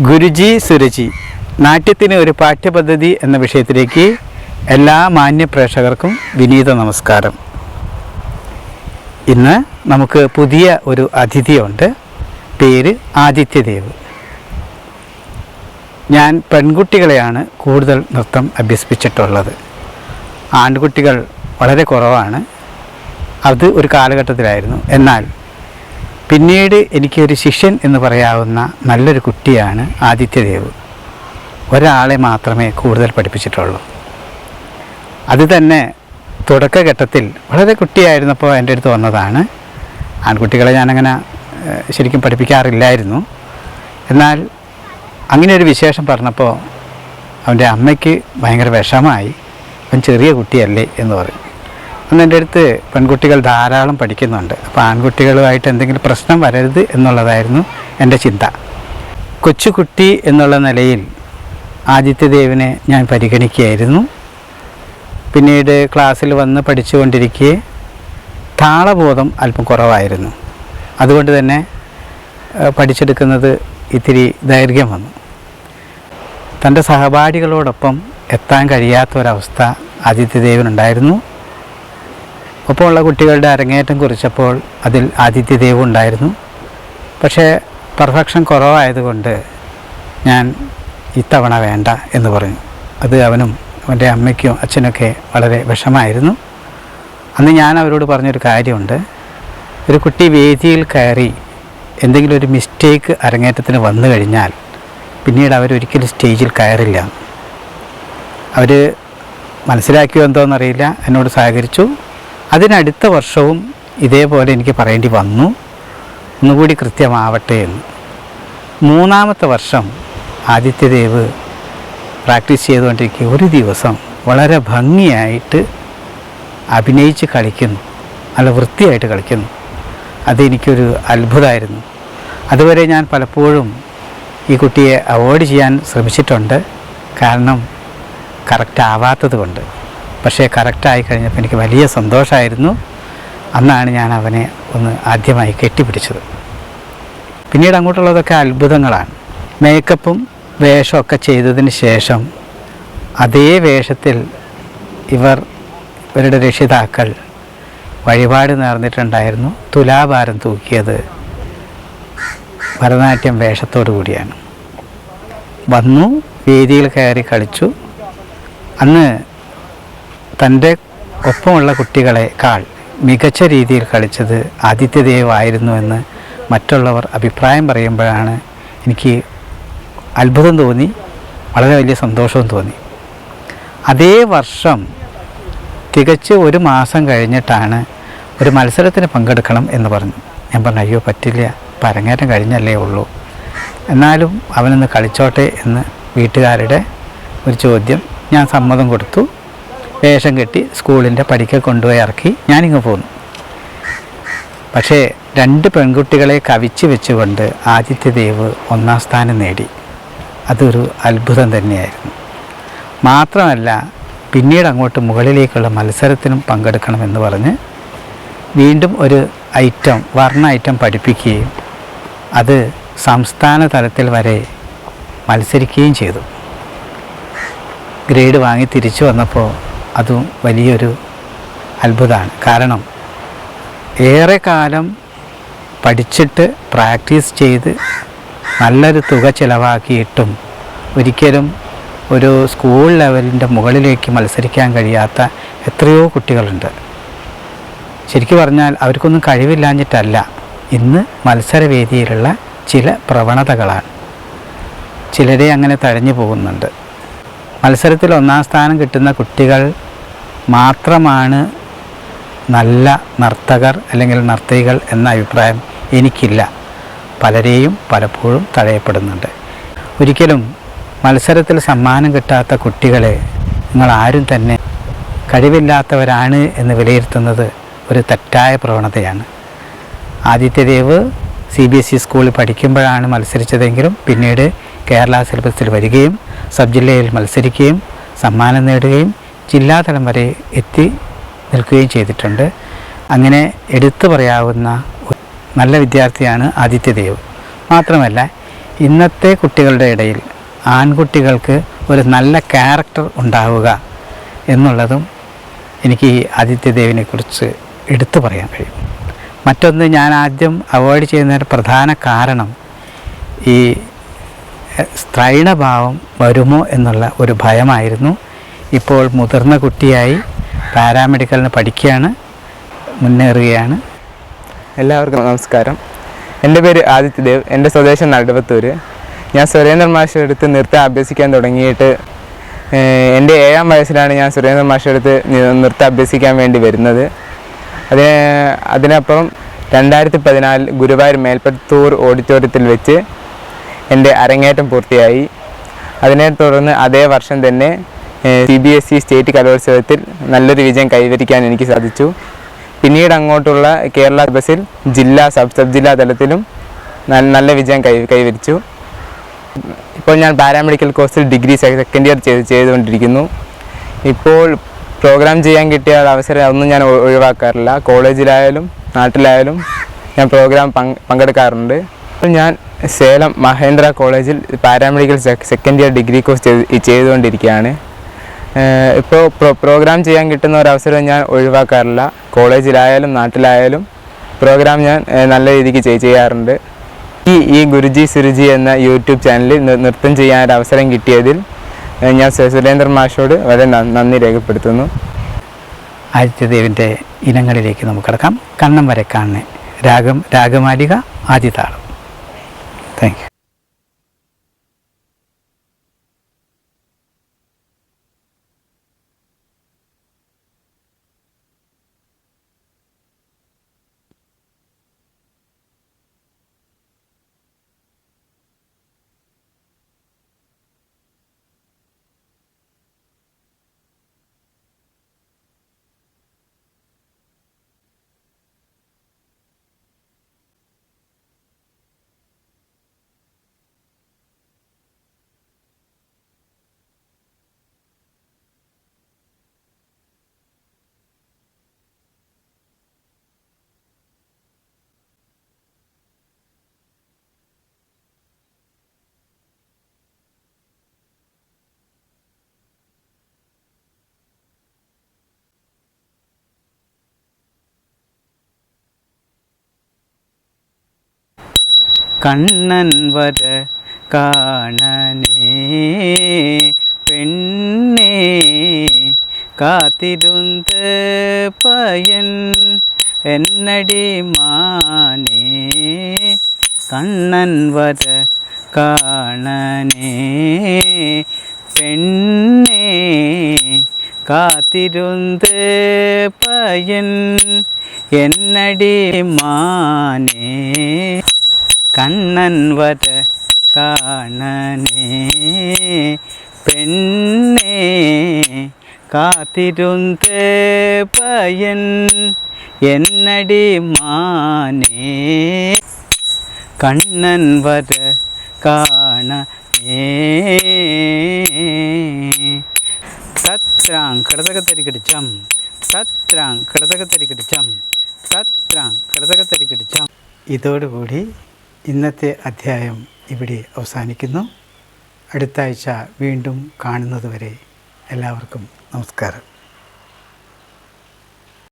ഗുരുജി സുരജി നാട്യത്തിന് ഒരു പാഠ്യപദ്ധതി എന്ന വിഷയത്തിലേക്ക് എല്ലാ മാന്യ പ്രേക്ഷകർക്കും വിനീത നമസ്കാരം. ഇന്ന് നമുക്ക് പുതിയ ഒരു അതിഥിയുണ്ട്. പേര് ആദിത്യദേവ്. ഞാൻ പെൺകുട്ടികളെയാണ് കൂടുതൽ നൃത്തം അഭ്യസിപ്പിച്ചിട്ടുള്ളത്. ആൺകുട്ടികൾ വളരെ കുറവാണ്. അത് ഒരു കാലഘട്ടത്തിലായിരുന്നു. എന്നാൽ പിന്നീട് എനിക്കൊരു ശിഷ്യൻ എന്ന് പറയാവുന്ന നല്ലൊരു കുട്ടിയാണ് ആദിത്യദേവ്. ഒരാളെ മാത്രമേ കൂടുതൽ പഠിപ്പിച്ചിട്ടുള്ളൂ. അത് തന്നെ തുടക്കഘട്ടത്തിൽ വളരെ കുട്ടിയായിരുന്നപ്പോൾ എൻ്റെ അടുത്ത് വന്നതാണ്. ആൺകുട്ടികളെ ഞാനങ്ങനെ ശരിക്കും പഠിപ്പിക്കാറില്ലായിരുന്നു. എന്നാൽ അങ്ങനെ ഒരു വിശേഷം പറഞ്ഞപ്പോൾ അവൻ്റെ അമ്മയ്ക്ക് ഭയങ്കര വിഷമായി. അവൻ ചെറിയ കുട്ടിയല്ലേ എന്ന് പറയും. അന്ന് എൻ്റെ അടുത്ത് പെൺകുട്ടികൾ ധാരാളം പഠിക്കുന്നുണ്ട്. അപ്പോൾ ആൺകുട്ടികളുമായിട്ട് എന്തെങ്കിലും പ്രശ്നം വരരുത് എന്നുള്ളതായിരുന്നു എൻ്റെ ചിന്ത. കൊച്ചുകുട്ടി എന്നുള്ള നിലയിൽ ആദിത്യദേവിനെ ഞാൻ പരിഗണിക്കുകയായിരുന്നു. പിന്നീട് ക്ലാസ്സിൽ വന്ന് പഠിച്ചുകൊണ്ടിരിക്കെ താളബോധം അല്പം കുറവായിരുന്നു. അതുകൊണ്ട് തന്നെ പഠിച്ചെടുക്കുന്നത് ഇത്തിരി ദൈർഘ്യം വന്നു. തൻ്റെ സഹപാഠികളോടൊപ്പം എത്താൻ കഴിയാത്തൊരവസ്ഥ ആദിത്യദേവിനുണ്ടായിരുന്നു. ഒപ്പമുള്ള കുട്ടികളുടെ അരങ്ങേറ്റം കുറിച്ചപ്പോൾ അതിൽ ആദിത്യദേവ് ഉണ്ടായിരുന്നു. പക്ഷേ പെർഫെക്ഷൻ കുറവായതുകൊണ്ട് ഞാൻ ഇത്തവണ വേണ്ട എന്ന് പറഞ്ഞു. അത് അവനും അവൻ്റെ അമ്മയ്ക്കും അച്ഛനൊക്കെ വളരെ വിഷമായിരുന്നു. അന്ന് ഞാൻ അവരോട് പറഞ്ഞൊരു കാര്യമുണ്ട്. ഒരു കുട്ടി വേദിയിൽ കയറി എന്തെങ്കിലും ഒരു മിസ്റ്റേക്ക് അരങ്ങേറ്റത്തിന് വന്നു കഴിഞ്ഞാൽ പിന്നീട് അവരൊരിക്കലും സ്റ്റേജിൽ കയറില്ല. അവർ മനസ്സിലാക്കിയോ എന്തോന്നറിയില്ല, എന്നോട് സഹകരിച്ചു. അതിനടുത്ത വർഷവും ഇതേപോലെ എനിക്ക് പറയേണ്ടി വന്നു, ഒന്നുകൂടി കൃത്യമാവട്ടെ എന്ന്. മൂന്നാമത്തെ വർഷം ആദിത്യദേവ് പ്രാക്ടീസ് ചെയ്തുകൊണ്ടിരിക്കുക ഒരു ദിവസം വളരെ ഭംഗിയായിട്ട് അഭിനയിച്ച് കളിക്കുന്നു, നല്ല വൃത്തിയായിട്ട് കളിക്കുന്നു. അതെനിക്കൊരു അത്ഭുതമായിരുന്നു. അതുവരെ ഞാൻ പലപ്പോഴും ഈ കുട്ടിയെ അവോയ്ഡ് ചെയ്യാൻ ശ്രമിച്ചിട്ടുണ്ട്, കാരണം കറക്റ്റ് ആവാത്തത് കൊണ്ട്. പക്ഷേ കറക്റ്റായി കഴിഞ്ഞപ്പോൾ എനിക്ക് വലിയ സന്തോഷമായിരുന്നു. അന്നാണ് ഞാൻ അവനെ ഒന്ന് ആദ്യമായി കെട്ടിപ്പിടിച്ചത്. പിന്നീട് അങ്ങോട്ടുള്ളതൊക്കെ അത്ഭുതങ്ങളാണ്. മേക്കപ്പും വേഷമൊക്കെ ചെയ്തതിന് ശേഷം അതേ വേഷത്തിൽ ഇവരുടെ രക്ഷിതാക്കൾ വഴിപാട് നേർന്നിട്ടുണ്ടായിരുന്നു. തുലാഭാരം തൂക്കിയത് ഭരതനാട്യം വേഷത്തോടു കൂടിയാണ്. വന്നു, വേദിയിൽ കയറി കളിച്ചു. അന്ന് തൻ്റെ ഒപ്പമുള്ള കുട്ടികളെക്കാൾ മികച്ച രീതിയിൽ കളിച്ചത് ആദിത്യദേവ് ആയിരുന്നു എന്ന് മറ്റുള്ളവർ അഭിപ്രായം പറയുമ്പോഴാണ് എനിക്ക് അത്ഭുതം തോന്നി, വളരെ വലിയ സന്തോഷവും തോന്നി. അതേ വർഷം തികച്ച് ഒരു മാസം കഴിഞ്ഞിട്ടാണ് ഒരു മത്സരത്തിന് പങ്കെടുക്കണം എന്ന് പറഞ്ഞു. ഞാൻ പറഞ്ഞു, അയ്യോ പറ്റില്ല, അരങ്ങേറ്റം കഴിഞ്ഞല്ലേ ഉള്ളൂ, എന്നാലും അവനൊന്ന് കളിച്ചോട്ടെ എന്ന് വീട്ടുകാരുടെ ഒരു ചോദ്യം. ഞാൻ സമ്മതം കൊടുത്തു. വേഷം കെട്ടി സ്കൂളിൻ്റെ പടിക്കൽ കൊണ്ടുപോയി ഇറക്കി ഞാനിങ്ങ് പോന്നു. പക്ഷേ 2 പെൺകുട്ടികളെ കവിച്ച് വെച്ചുകൊണ്ട് ആദിത്യദേവ് 1-ാം സ്ഥാനം നേടി. അതൊരു അത്ഭുതം തന്നെയായിരുന്നു. മാത്രമല്ല, പിന്നീട് അങ്ങോട്ട് മുകളിലേക്കുള്ള മത്സരത്തിനും പങ്കെടുക്കണമെന്ന് പറഞ്ഞ് വീണ്ടും ഒരു വർണ്ണ ഐറ്റം പഠിപ്പിക്കുകയും അത് സംസ്ഥാന തലത്തിൽ വരെ മത്സരിക്കുകയും ചെയ്തു. ഗ്രേഡ് വാങ്ങി തിരിച്ചു വന്നപ്പോൾ അതും വലിയൊരു അത്ഭുതമാണ്. കാരണം ഏറെ കാലം പഠിച്ചിട്ട് പ്രാക്ടീസ് ചെയ്ത് നല്ലൊരു തുക ചിലവാക്കിയിട്ടും ഒരിക്കലും ഒരു സ്കൂൾ ലെവലിൻ്റെ മുകളിലേക്ക് മത്സരിക്കാൻ കഴിയാത്ത എത്രയോ കുട്ടികളുണ്ട്. ശരിക്കും പറഞ്ഞാൽ അവർക്കൊന്നും കഴിവില്ലാഞ്ഞിട്ടല്ല, ഇന്ന് മത്സരവേദിയിലുള്ള ചില പ്രവണതകളാണ്. ചിലരെ അങ്ങനെ തഴഞ്ഞു പോകുന്നുണ്ട്. മത്സരത്തിൽ 1-ാം സ്ഥാനം കിട്ടുന്ന കുട്ടികൾ മാത്രമാണ് നല്ല നർത്തകർ അല്ലെങ്കിൽ നർത്തകികൾ എന്ന അഭിപ്രായം എനിക്കില്ല. പലരെയും പലപ്പോഴും തഴയപ്പെടുന്നുണ്ട്. ഒരിക്കലും മത്സരത്തിൽ സമ്മാനം കിട്ടാത്ത കുട്ടികളെ നിങ്ങളാരും തന്നെ കഴിവില്ലാത്തവരാണ് എന്ന് വിലയിരുത്തുന്നത് ഒരു തെറ്റായ പ്രവണതയാണ്. ആദിത്യദേവ് CBSE സ്കൂളിൽ പഠിക്കുമ്പോഴാണ് മത്സരിച്ചതെങ്കിലും പിന്നീട് കേരള സിലബസിൽ വരികയും സബ് ജില്ലയിൽ മത്സരിക്കുകയും സമ്മാനം നേടുകയും ജില്ലാതലം വരെ എത്തി നിൽക്കുകയും ചെയ്തിട്ടുണ്ട്. അങ്ങനെ എടുത്തു പറയാവുന്ന നല്ല വിദ്യാർത്ഥിയാണ് ആദിത്യദേവ്. മാത്രമല്ല ഇന്നത്തെ കുട്ടികളുടെ ഇടയിൽ ആൺകുട്ടികൾക്ക് ഒരു നല്ല ക്യാരക്ടർ ഉണ്ടാവുക എന്നുള്ളതും എനിക്ക് ഈ ആദിത്യദേവിനെക്കുറിച്ച് എടുത്തു പറയാൻ കഴിയും. മറ്റൊന്ന്, ഞാൻ ആദ്യം അവോയ്ഡ് ചെയ്യുന്നതിന് പ്രധാന കാരണം ഈ സ്ത്രൈണഭാവം വരുമോ എന്നുള്ള ഒരു ഭയമായിരുന്നു. ഇപ്പോൾ മുതിർന്ന കുട്ടിയായി പാരാമെഡിക്കലിന് പഠിക്കുകയാണ്, മുന്നേറുകയാണ്. എല്ലാവർക്കും നമസ്കാരം. എൻ്റെ പേര് ആദിത്യദേവ്. എൻ്റെ സ്വദേശം നടുവത്തൂർ. ഞാൻ സുരേന്ദ്രൻ മാഷിൻ്റെ അടുത്ത് നൃത്തം അഭ്യസിക്കാൻ തുടങ്ങിയിട്ട് എൻ്റെ 7ാം വയസ്സിലാണ് ഞാൻ സുരേന്ദ്രൻ മാഷിൻ്റെ അടുത്ത് നൃത്തം അഭ്യസിക്കാൻ വേണ്ടി വരുന്നത്. അതിനപ്പുറം 2014 ഗുരുവായൂർ മേൽപ്പത്തൂർ ഓഡിറ്റോറിയത്തിൽ വെച്ച് എൻ്റെ അരങ്ങേറ്റം പൂർത്തിയായി. അതിനെ തുടർന്ന് അതേ വർഷം തന്നെ CBSE സ്റ്റേറ്റ് കലോത്സവത്തിൽ നല്ലൊരു വിജയം കൈവരിക്കാൻ എനിക്ക് സാധിച്ചു. പിന്നീട് അങ്ങോട്ടുള്ള കേരള ബസിൽ ജില്ലാ സബ് ജില്ലാ തലത്തിലും നല്ല വിജയം കൈവരിച്ചു. ഇപ്പോൾ ഞാൻ പാരാമെഡിക്കൽ കോഴ്സിൽ ഡിഗ്രി സെക്കൻഡ് ഇയർ ചെയ്തുകൊണ്ടിരിക്കുന്നു. ഇപ്പോൾ പ്രോഗ്രാം ചെയ്യാൻ കിട്ടിയ അവസരം ഒന്നും ഞാൻ ഒഴിവാക്കാറില്ല. കോളേജിലായാലും നാട്ടിലായാലും ഞാൻ പ്രോഗ്രാം പങ്കെടുക്കാറുണ്ട്. ഇപ്പോൾ ഞാൻ സേലം മഹേന്ദ്ര കോളേജിൽ paramedical second year degree course ചെയ്തുകൊണ്ടിരിക്കുകയാണ്. ഇപ്പോൾ പ്രോഗ്രാം ചെയ്യാൻ കിട്ടുന്ന ഒരവസരം ഞാൻ ഒഴിവാക്കാറില്ല. കോളേജിലായാലും നാട്ടിലായാലും പ്രോഗ്രാം ഞാൻ നല്ല രീതിക്ക് ചെയ്യാറുണ്ട്. ഈ ഗുരുജി സുരുജി എന്ന യൂട്യൂബ് ചാനലിൽ നൃത്തം ചെയ്യാൻ ഒരു അവസരം കിട്ടിയതിൽ ഞാൻ സുരേന്ദ്രൻ മാഷോട് വളരെ നന്ദി രേഖപ്പെടുത്തുന്നു. ആദിത്യദേവിൻ്റെ ഇനങ്ങളിലേക്ക് നമുക്ക് കിടക്കാം. കണ്ണം വരെ കാണണേ, രാഗമാലിക, ആദിതാളം. Thank you. കണ്ണൻ വര കാണനേ പെണ്ണേ കാത്തിരുந்த പയൻ എന്നടി മാനേ. കണ്ണൻ വര കാണനേ പെണ്ണേ കാത്തിരുந்த പയൻ എന്നടി മാനേ. കണ്ണൻ വര കാണനേ പെണ്ണേ കാത്തിരുந்த പയൻ എന്നടി മാനേ. കണ്ണൻ വര കാണനേ. തത്രാം കിടതകത്തരിക്കടിച്ചം, തത്രാം കിടതകത്തരിക്കടിച്ചം, തത്രാം കിടതകത്തരിക്കടിച്ചം. ഇതോടുകൂടി ഇന്നത്തെ അധ്യായം ഇവിടെ അവസാനിക്കുന്നു. അടുത്ത ആഴ്ച വീണ്ടും കാണുന്നതുവരെ എല്ലാവർക്കും നമസ്കാരം.